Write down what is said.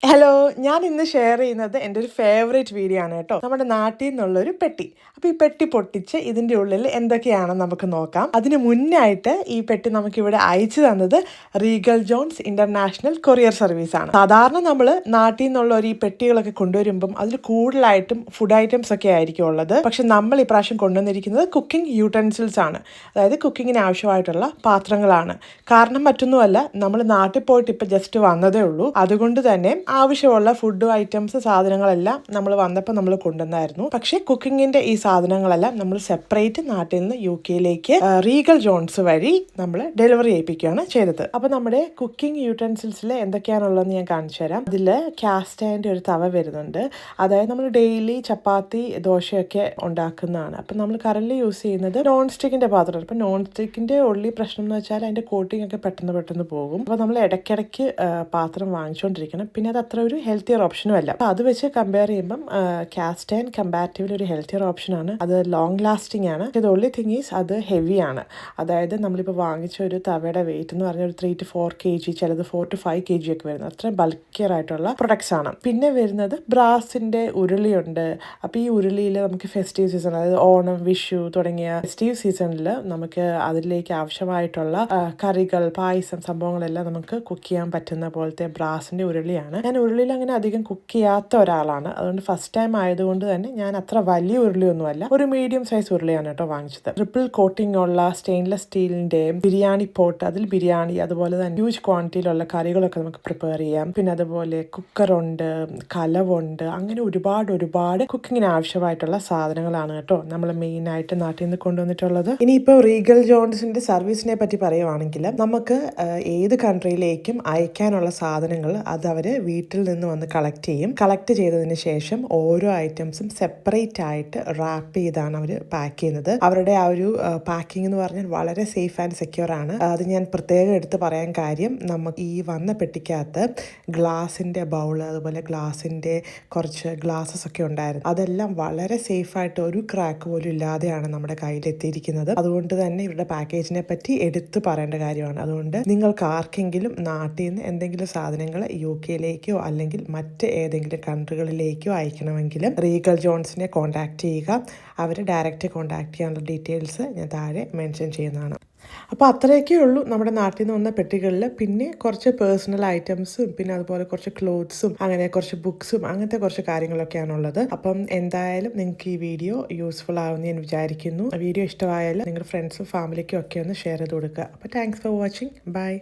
Hello, ഞാൻ ഇന്ന് share ചെയ്യുന്നത് എൻ്റെ ഒരു ഫേവറേറ്റ് വീഡിയോ ആണ് കേട്ടോ. നമ്മുടെ നാട്ടിൽ നിന്നുള്ളൊരു പെട്ടി. അപ്പോൾ ഈ പെട്ടി പൊട്ടിച്ച് ഇതിൻ്റെ ഉള്ളിൽ എന്തൊക്കെയാണെന്ന് നമുക്ക് നോക്കാം. അതിന് മുന്നായിട്ട് ഈ പെട്ടി നമുക്കിവിടെ അയച്ചു തന്നത് Regal Johns international courier service ആണ്. സാധാരണ നമ്മൾ നാട്ടിൽ നിന്നുള്ള ഈ പെട്ടികളൊക്കെ കൊണ്ടുവരുമ്പം അതിൽ കൂടുതലായിട്ടും ഫുഡ് ഐറ്റംസ് ഒക്കെ ആയിരിക്കും ഉള്ളത്. പക്ഷെ നമ്മൾ ഇപ്രാവശ്യം കൊണ്ടുവന്നിരിക്കുന്നത് കുക്കിംഗ് യൂട്ടൻസിൽസ് ആണ്. അതായത് കുക്കിങ്ങിന് ആവശ്യമായിട്ടുള്ള പാത്രങ്ങളാണ്. കാരണം മറ്റൊന്നുമല്ല, നമ്മൾ നാട്ടിൽ പോയിട്ട് ഇപ്പം ജസ്റ്റ് വന്നതേ ഉള്ളൂ. അതുകൊണ്ട് തന്നെ ആവശ്യമുള്ള ഫുഡ് ഐറ്റംസ് സാധനങ്ങളെല്ലാം നമ്മൾ വന്നപ്പോൾ നമ്മൾ കൊണ്ടുവന്നായിരുന്നു. പക്ഷേ കുക്കിങ്ങിന്റെ ഈ സാധനങ്ങളെല്ലാം നമ്മൾ സെപ്പറേറ്റ് നാട്ടിൽ നിന്ന് UK റീഗൽ ജോൺസ് വഴി നമ്മൾ ഡെലിവറി ചെയ്യിപ്പിക്കുകയാണ് ചെയ്തത്. അപ്പോൾ നമ്മുടെ കുക്കിംഗ് യൂട്ടൻസിൽസിൽ എന്തൊക്കെയാണുള്ളതെന്ന് ഞാൻ കാണിച്ചു തരാം. ഇതിൽ കാസ്റ്റ് അയണിന്റെ ഒരു തവ വരുന്നുണ്ട്. അതായത് നമ്മൾ ഡെയിലി ചപ്പാത്തി ദോശയൊക്കെ ഉണ്ടാക്കുന്നതാണ്. അപ്പം നമ്മൾ കറന്റ് യൂസ് ചെയ്യുന്നത് നോൺ സ്റ്റിക്കിന്റെ പാത്രമാണ്. അപ്പം നോൺ സ്റ്റിക്കിന്റെ ഉള്ളി പ്രശ്നം എന്ന് വെച്ചാൽ അതിന്റെ കോട്ടിംഗ് ഒക്കെ പെട്ടെന്ന് പോകും. അപ്പോൾ നമ്മൾ ഇടയ്ക്കിടയ്ക്ക് പാത്രം വാങ്ങിച്ചുകൊണ്ടിരിക്കണം. പിന്നെ അത് അത്ര ഒരു ഹെൽത്തിയർ ഓപ്ഷനും അല്ല. അപ്പോൾ അത് വെച്ച് കമ്പയർ ചെയ്യുമ്പം കാസ്റ്റ് അയൺ കമ്പാരിറ്റീവ്ലി ഒരു ഹെൽത്തിയർ ഓപ്ഷനാണ്. അത് ലോങ് ലാസ്റ്റിംഗ് ആണ്. ദ ഓൺലി തിങ് ഈസ് അത് ഹെവി ആണ്. അതായത് നമ്മളിപ്പോൾ വാങ്ങിച്ച ഒരു തവയുടെ വെയിറ്റ് എന്ന് പറഞ്ഞാൽ ഒരു 3 to 4 kg, ചിലത് 4 to 5 kg ഒക്കെ വരുന്നത്. അത്രയും ബൾക്കിയർ ആയിട്ടുള്ള പ്രൊഡക്ട്സ് ആണ്. പിന്നെ വരുന്നത് ബ്രാസിന്റെ ഉരുളിയുണ്ട്. അപ്പോൾ ഈ ഉരുളിയിൽ നമുക്ക് ഫെസ്റ്റീവ് സീസൺ, അതായത് ഓണം, വിഷു തുടങ്ങിയ ഫെസ്റ്റീവ് സീസണിൽ നമുക്ക് അതിലേക്ക് ആവശ്യമായിട്ടുള്ള കറികൾ, പായസം, സംഭവങ്ങളെല്ലാം നമുക്ക് കുക്ക് ചെയ്യാൻ പറ്റുന്ന പോലത്തെ ബ്രാസിന്റെ ഉരുളിയാണ്. ഞാൻ ഉരുളിയിൽ അങ്ങനെ അധികം കുക്ക് ചെയ്യാത്ത ഒരാളാണ്. അതുകൊണ്ട് ഫസ്റ്റ് ടൈം ആയതുകൊണ്ട് തന്നെ ഞാൻ അത്ര വലിയ ഉരുളിയൊന്നുമല്ല, ഒരു മീഡിയം സൈസ് ഉരുളിയാണ് കേട്ടോ വാങ്ങിച്ചത്. ട്രിപ്പിൾ കോട്ടിംഗ് ഉള്ള സ്റ്റെയിൻലെസ് സ്റ്റീലിന്റെ ബിരിയാണി പോട്ട്, അതിൽ ബിരിയാണി, അതുപോലെ തന്നെ ഹ്യൂജ് ക്വാണ്ടിറ്റിയിലുള്ള കറികളൊക്കെ നമുക്ക് പ്രിപ്പയർ ചെയ്യാം. പിന്നെ അതുപോലെ കുക്കറുണ്ട്, കലവുണ്ട്, അങ്ങനെ ഒരുപാട് കുക്കിങ്ങിന് ആവശ്യമായിട്ടുള്ള സാധനങ്ങളാണ് കേട്ടോ നമ്മൾ മെയിൻ ആയിട്ട് നാട്ടിൽ നിന്ന് കൊണ്ടുവന്നിട്ടുള്ളത്. ഇനിയിപ്പോൾ റീഗൽ ജോൺസിന്റെ സർവീസിനെ പറ്റി പറയുവാണെങ്കിൽ നമുക്ക് ഏത് കൺട്രിയിലേക്കും അയക്കാനുള്ള സാധനങ്ങൾ അത് അവര് വീട്ടിൽ നിന്ന് വന്ന് കളക്ട് ചെയ്തതിന് ശേഷം ഓരോ ഐറ്റംസും സെപ്പറേറ്റ് ആയിട്ട് റാപ്പ് ചെയ്താണ് അവർ പാക്ക് ചെയ്യുന്നത്. അവരുടെ ആ ഒരു പാക്കിംഗ് എന്ന് പറഞ്ഞാൽ വളരെ സേഫ് ആൻഡ് സെക്യൂർ ആണ്. അത് ഞാൻ പ്രത്യേകം എടുത്ത് പറയാൻ കാര്യം, നമുക്ക് ഈ വന്ന പെട്ടിക്കകത്ത് ഗ്ലാസിന്റെ ബൗൾ, അതുപോലെ ഗ്ലാസിന്റെ കുറച്ച് ഗ്ലാസസ് ഒക്കെ ഉണ്ടായിരുന്നു. അതെല്ലാം വളരെ സേഫ് ആയിട്ട് ഒരു ക്രാക്ക് പോലും ഇല്ലാതെയാണ് നമ്മുടെ കയ്യിലെത്തിയിരിക്കുന്നത്. അതുകൊണ്ട് തന്നെ ഇവരുടെ പാക്കേജിനെ പറ്റി എടുത്തു പറയേണ്ട കാര്യമാണ്. അതുകൊണ്ട് നിങ്ങൾക്ക് ആർക്കെങ്കിലും നാട്ടിൽ നിന്ന് എന്തെങ്കിലും സാധനങ്ങൾ UK അല്ലെങ്കിൽ മറ്റ് ഏതെങ്കിലും കൺട്രികളിലേക്കോ അയക്കണമെങ്കിലും റീഗൽ ജോൺസിനെ കോൺടാക്ട് ചെയ്യുക. അവർ ഡയറക്റ്റ് കോൺടാക്ട് ചെയ്യാനുള്ള ഡീറ്റെയിൽസ് ഞാൻ താഴെ മെൻഷൻ ചെയ്യുന്നതാണ്. അപ്പോൾ അത്രയൊക്കെ ഉള്ളൂ നമ്മുടെ നാട്ടിൽ നിന്ന് വന്ന പെട്ടികളിൽ. പിന്നെ കുറച്ച് പേഴ്സണൽ ഐറ്റംസും, പിന്നെ അതുപോലെ കുറച്ച് ക്ലോത്ത്സും, അങ്ങനെ കുറച്ച് ബുക്സും, അങ്ങനത്തെ കുറച്ച് കാര്യങ്ങളൊക്കെയാണുള്ളത്. അപ്പം എന്തായാലും നിങ്ങൾക്ക് ഈ വീഡിയോ യൂസ്ഫുൾ ആവുമെന്ന് ഞാൻ വിചാരിക്കുന്നു. വീഡിയോ ഇഷ്ടമായാലും നിങ്ങളുടെ ഫ്രണ്ട്സും ഫാമിലിക്കും ഒക്കെ ഒന്ന് ഷെയർ ചെയ്ത് കൊടുക്കുക. അപ്പോൾ താങ്ക്സ് ഫോർ വാച്ചിങ്. ബൈ.